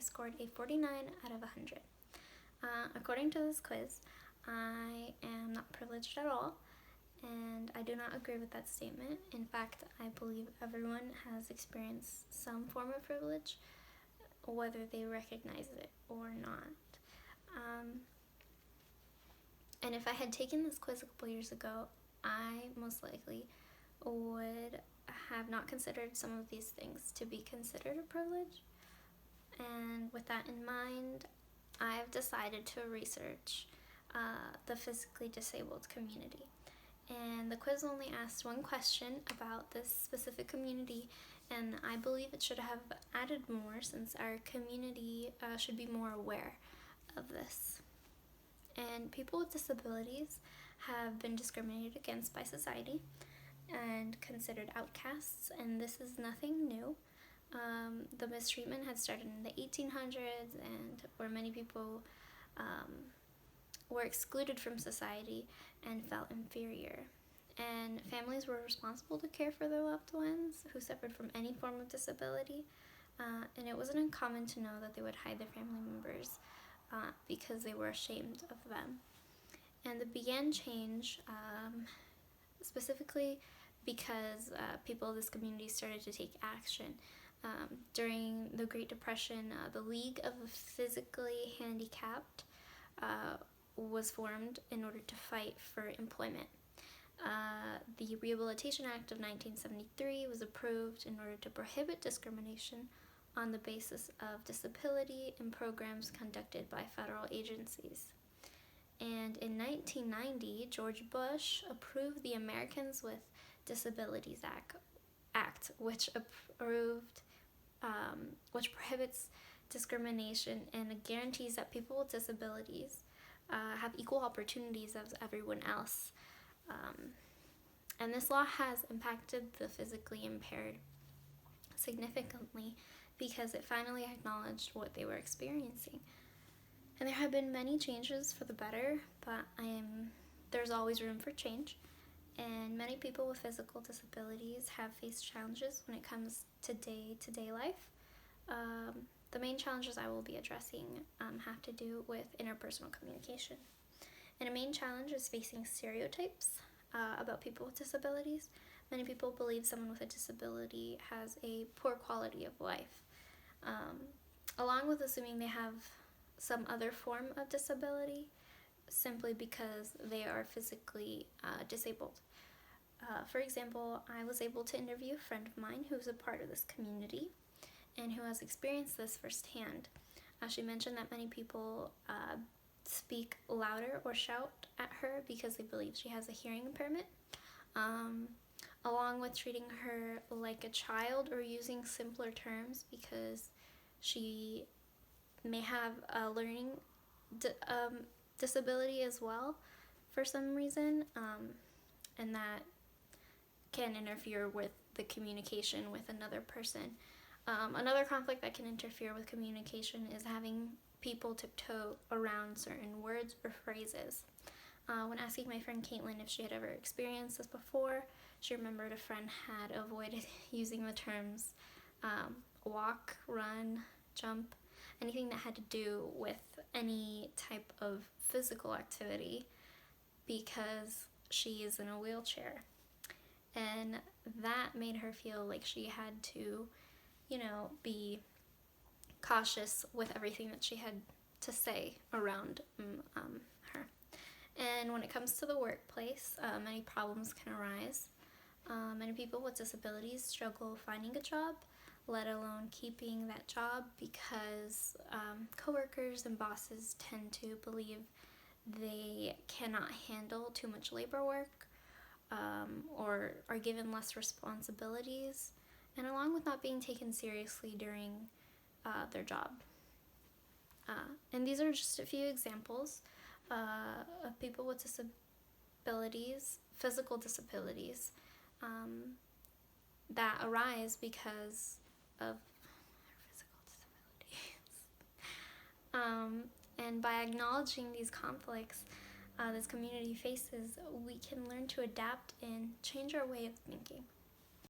I scored a 49 out of 100. According to this quiz, I am not privileged at all, and I do not agree with that statement. In fact, I believe everyone has experienced some form of privilege, whether they recognize it or not. And if I had taken this quiz a couple years ago, I most likely would have not considered some of these things to be considered a privilege. And with that in mind, I've decided to research the physically disabled community. And the quiz only asked one question about this specific community, and I believe it should have added more since our community should be more aware of this. And people with disabilities have been discriminated against by society and considered outcasts, and this is nothing new. The mistreatment had started in the 1800s, and where many people were excluded from society and felt inferior. And families were responsible to care for their loved ones who suffered from any form of disability, and it wasn't uncommon to know that they would hide their family members because they were ashamed of them. And it began change specifically because people of this community started to take action. During the Great Depression, the League of the Physically Handicapped was formed in order to fight for employment. The Rehabilitation Act of 1973 was approved in order to prohibit discrimination on the basis of disability in programs conducted by federal agencies. And in 1990, George Bush approved the Americans with Disabilities Act, which prohibits discrimination and guarantees that people with disabilities have equal opportunities as everyone else. And this law has impacted the physically impaired significantly because it finally acknowledged what they were experiencing. And there have been many changes for the better, but there's always room for change. And many people with physical disabilities have faced challenges when it comes to day-to-day life. The main challenges I will be addressing have to do with interpersonal communication. And a main challenge is facing stereotypes about people with disabilities. Many people believe someone with a disability has a poor quality of life, along with assuming they have some other form of disability simply because they are physically disabled. For example, I was able to interview a friend of mine who's a part of this community and who has experienced this firsthand. She mentioned that many people speak louder or shout at her because they believe she has a hearing impairment, along with treating her like a child or using simpler terms because she may have a learning disability as well for some reason, and that can interfere with the communication with another person. Another conflict that can interfere with communication is having people tiptoe around certain words or phrases. When asking my friend Caitlin if she had ever experienced this before, she remembered a friend had avoided using the terms walk, run, jump, anything that had to do with any type of physical activity because she is in a wheelchair. And that made her feel like she had to, be cautious with everything that she had to say around her. And when it comes to the workplace, many problems can arise. Many people with disabilities struggle finding a job, let alone keeping that job because coworkers and bosses tend to believe they cannot handle too much labor work or are given less responsibilities, and along with not being taken seriously during their job. And these are just a few examples of people with disabilities, physical disabilities, that arise because of physical disabilities. And by acknowledging these conflicts this community faces, we can learn to adapt and change our way of thinking.